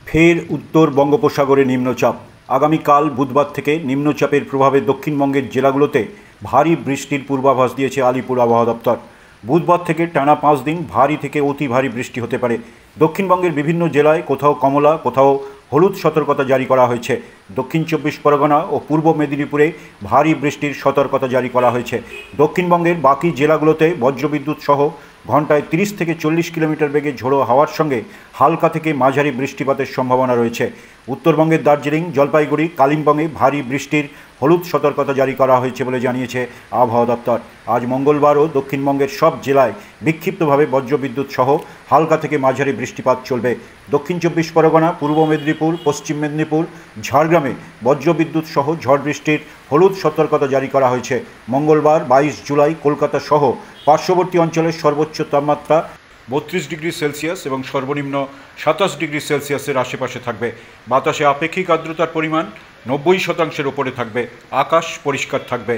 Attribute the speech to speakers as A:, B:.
A: ফের উত্তর বঙ্গোপসাগরে নিম্নচাপ। আগামীকাল বুধবার থেকে নিম্নচাপের প্রভাবে দক্ষিণবঙ্গের জেলাগুলোতে ভারী বৃষ্টির পূর্বাভাস দিয়েছে আলিপুর আবহাওয়া দপ্তর। বুধবার থেকে টানা 5 দিন ভারী থেকে অতি ভারী বৃষ্টি হতে পারে। দক্ষিণবঙ্গের বিভিন্ন জেলায় কোথাও কমলা, কোথাও হলুদ সতর্কতা জারি করা হয়েছে। দক্ষিণ 24 পরগনা ও পূর্ব মেদিনীপুরে ভারী বৃষ্টির সতর্কতা জারি করা হয়েছে। দক্ষিণবঙ্গের বাকি জেলাগুলোতে বজ্রবিদ্যুৎ সহ ঘন্টায় 30 থেকে 40 কিলোমিটার বেগে ঝোড়ো হাওয়ার সঙ্গে হালকা থেকে মাঝারি বৃষ্টিপাতের সম্ভাবনা রয়েছে। উত্তরবঙ্গের দার্জিলিং, জলপাইগুড়ি, কালিম্পংয়ে ভারী বৃষ্টির হলুদ সতর্কতা জারি করা হয়েছে বলে জানিয়েছে আবহাওয়া দপ্তর। আজ মঙ্গলবারও দক্ষিণবঙ্গের সব জেলায় বিক্ষিপ্তভাবে বজ্রবিদ্যুৎ সহ হালকা থেকে মাঝারি বৃষ্টিপাত চলবে। দক্ষিণ 24 পরগনা, পূর্ব মেদিনীপুর, পশ্চিম মেদিনীপুর, ঝাড়গ্রামে বজ্রবিদ্যুৎ সহ ঝড় বৃষ্টির হলুদ সতর্কতা জারি করা হয়েছে। মঙ্গলবার 22 জুলাই কলকাতা সহ পার্শ্ববর্তী অঞ্চলের সর্বোচ্চ তাপমাত্রা 32 ডিগ্রি সেলসিয়াস এবং সর্বনিম্ন 27 ডিগ্রি সেলসিয়াসের আশেপাশে থাকবে। বাতাসে আপেক্ষিক আর্দ্রতার পরিমাণ 90% ওপরে থাকবে। আকাশ পরিষ্কার থাকবে।